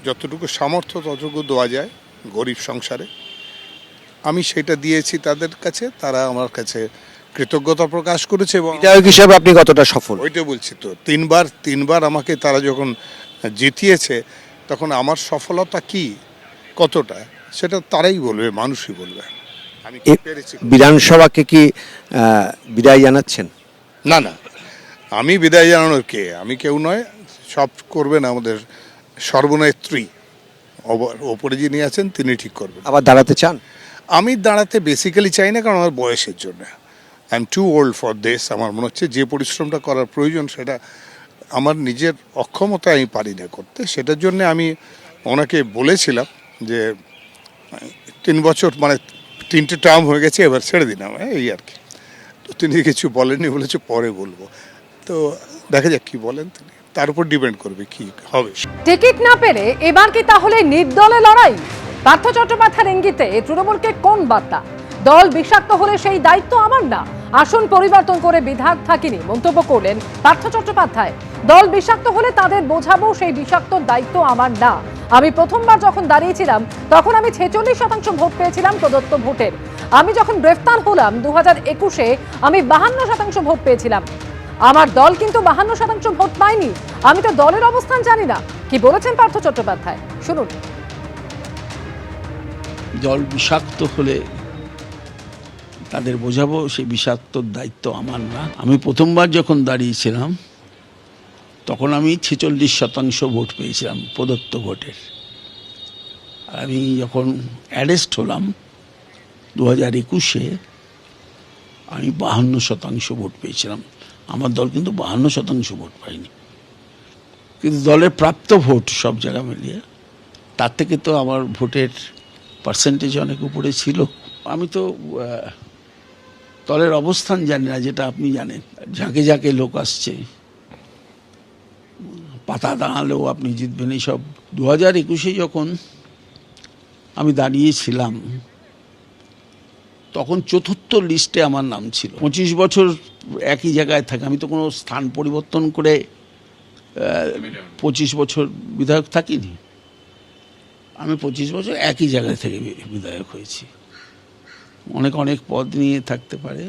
যতটুকু সামর্থ্য ততটুকু দেওয়া যায় গরিব সংসারে, আমি সেটা দিয়েছি তাদের কাছে। তারা আমার কাছে কৃতজ্ঞতা প্রকাশ করেছে এবং বিধায়ক হিসেবে আপনি কতটা সফল? ওইটা বলছি তো, তিনবার আমাকে তারা যখন জিতিয়েছে তখন আমার সফলতা কি কতটা সেটা তারাই বলবে, মানুষই বলবে। আমি কি পেরেছি? বিধানসভাকে কি বিদায় জানাচ্ছেন? না না, আমি বিদায় জানানোর কে? আমি কেউ নয়, সব করবেন আমাদের সর্বনেত্রী, ওপরে যিনি আছেন তিনি ঠিক করবেন। আবার দাঁড়াতে চান? আমি দাঁড়াতে বেসিক্যালি চাই না, কারণ আমার বয়সের জন্য। I am too old for this. আমার মনে হচ্ছে যে পরিশ্রমটা করার প্রয়োজন সেটা আমার নিজের অক্ষমতা আমি পারি না করতে। সেটার জন্য আমি ওনাকে বলেছিলাম যে 3 বছর মানে 3টে টার্ম হয়ে গেছে, এবার ছেড়ে দিলাম, এই আর কি। তো তিনি কিছু বলেননি, বলেছে পরে বলবো। তো দেখা যাক কি বলেন তিনি, তার উপর ডিপেন্ড করবে কি হবে। টিকিট না পেলে এবার কি তাহলে নির্দলে লড়াই? পার্থ চট্টোপাধ্যায়ের ইঙ্গিতে তৃণমূলকে কোন বার্তা? দল বিষাক্ত হলে সেই দায়িত্ব আমার না, আসন পরিবর্তন করে বিধায়ক থাকিনি মন্তব্য করলেন পার্থ চট্টোপাধ্যায়। দল বিষাক্ত হলে তাদের বোঝাবো সেই বিষাক্ত দায়িত্ব আমার না। আমি প্রথমবার যখন দাঁড়িয়েছিলাম তখন আমি 46% ভোট পেয়েছিলাম প্রদত্ত ভোটের। আমি যখন গ্রেফতার হলাম 2021-এ আমি 52% ভোট পেয়েছিলাম। আমার দল কিন্তু 52% ভোট পায়নি। আমি তো দলের অবস্থান জানি না। কি বলেছেন পার্থ চট্টোপাধ্যায়, শুনুন। দল বিষাক্ত হলে তাদের বোঝাবো সেই বিষাক্তর দায়িত্ব আমার না। আমি প্রথমবার যখন দাঁড়িয়েছিলাম তখন আমি 46% ভোট পেয়েছিলাম প্রদত্ত ভোটের। আর আমি যখন অ্যারেস্ট হলাম 2021-এ আমি 52% ভোট পেয়েছিলাম। আমার দল কিন্তু 52% ভোট পায়নি, কিন্তু দলের প্রাপ্ত ভোট সব জায়গা মিলিয়ে তার থেকে তো আমার ভোটের পার্সেন্টেজ অনেক উপরে ছিল। আমি তো দলের অবস্থান জানি না, যেটা আপনি জানেন। ঝাঁকে ঝাঁকে লোক আসছে, পাতা দাঁড়ালেও আপনি জিতবেন এইসব। 2021-এ যখন আমি দাঁড়িয়েছিলাম তখন 4র্থ লিস্টে আমার নাম ছিল। 25 বছর একই জায়গায় থাকে, আমি তো কোনো স্থান পরিবর্তন করে 25 বছর বিধায়ক থাকিনি। আমি 25 বছর একই জায়গায় থেকে বিধায়ক হয়েছি। অনেক পদ নিয়ে থাকতে পারে।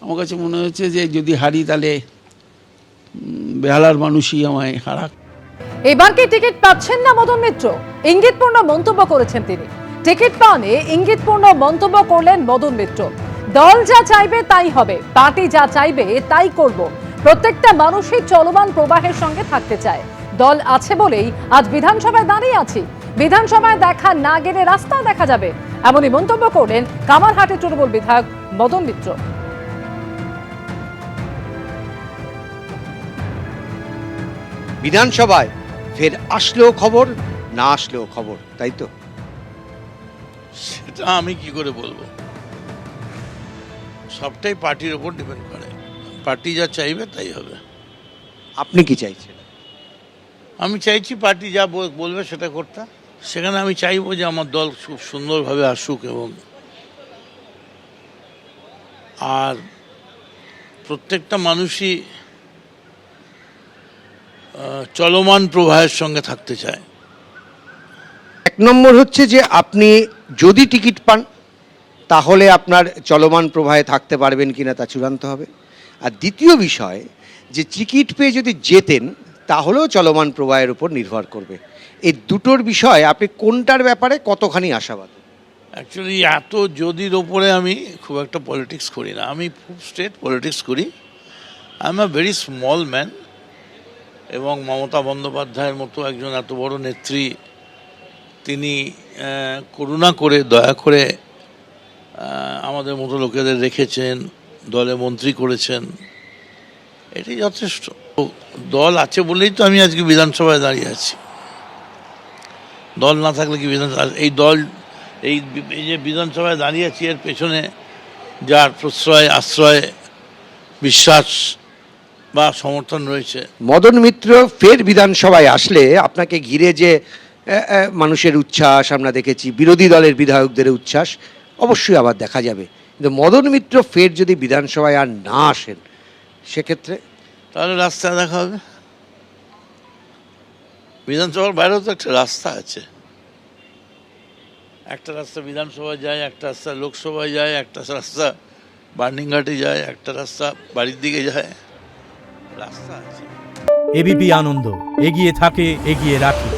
আমার কাছে মনে হচ্ছে যে যদি হারি তাহলে বেহালার মানুষই আমায় হারাক। এবার কি টিকিট পাচ্ছেন না মদন মিত্র? ইঙ্গিতপূর্ণ মন্তব্য করেছেন তিনি। টিকিট পাওয়ানে ইঙ্গিতপূর্ণ মন্তব্য করলেন মদন মিত্র। দল যা চাইবে তাই হবে, পার্টি যা চাইবে তাই করব। প্রত্যেকটা মানুষই চলমান প্রবাহের সঙ্গে থাকতে চায়। দল আছে বলেই আজ বিধানসভায় দাঁড়িয়ে আছি। বিধানসভায় দেখা না গেলে রাস্তায় দেখা যাবে, এমনই মন্তব্য করলেন কামারহাটের তৃণমূল বিধায়ক মদন মিত্র। বিধানসভায় ফের আসলেও খবর, না আসলেও খবর, তাই তো? সেটা আমি কি করে বলবো? সবটাই পার্টির ওপর ডিপেন্ড করে। পার্টি যা চাইবে তাই হবে। আপনি কি চাইছেন? আমি চাইছি পার্টি যা বলবে সেটা করতে। সেখানে আমি চাইবো যে আমার দল খুব সুন্দরভাবে আসুক, এবং আর প্রত্যেকটা মানুষই চলমান প্রবাহের সঙ্গে থাকতে চায়। 1 নম্বর হচ্ছে যে আপনি যদি টিকিট পান তাহলে আপনার চলমান প্রবাহে থাকতে পারবেন কিনা তা চূড়ান্ত হবে। আর দ্বিতীয় বিষয় যে টিকিট পেয়ে যদি জেতেন তাহলেও চলমান প্রবাহের উপর নির্ভর করবে। এই দুটোর বিষয় আপনি কোনটার ব্যাপারে কতখানি আশাবাদী? অ্যাকচুয়ালি এত যদির ওপরে আমি খুব একটা পলিটিক্স করি না। আমি খুব স্ট্রেট পলিটিক্স করি। I am a very small man, এবং মমতা বন্দ্যোপাধ্যায়ের মতো একজন এত বড় নেত্রী, তিনি করুণা করে দয়া করে আমাদের মতো লোকেদের রেখেছেন, দলে মন্ত্রী করেছেন, এটাই যথেষ্ট। দল আছে বলেই তো আমি আজকে বিধানসভায় দাঁড়িয়ে আছি। দল না থাকলে কি এই দল এই যে বিধানসভায় দাঁড়িয়ে আছি এর পেছনে যার প্রশ্রয়, আশ্রয়, বিশ্বাস বা সমর্থন রয়েছে। মদন মিত্র ফের বিধানসভায় আসলে আপনাকে ঘিরে যে মানুষের উচ্ছ্বাস আমরা দেখেছি, বিরোধী দলের বিধায়কদের উচ্ছ্বাস অবশ্যই আবার দেখা যাবে। কিন্তু মদন মিত্র ফের যদি বিধানসভায় আর না আসেন সেক্ষেত্রে তাহলে রাস্তায় দেখা হবে। বিধানসভার বাইরেও তো একটা রাস্তা আছে, একটা রাস্তা বিধানসভায় যায়, একটা রাস্তা লোকসভায় যায়, একটা রাস্তা বার্নিংঘাটে যায়, একটা রাস্তা বাড়ির দিকে যায়, রাস্তা আছে। এবিপি আনন্দ, এগিয়ে থাকে, এগিয়ে রাখে।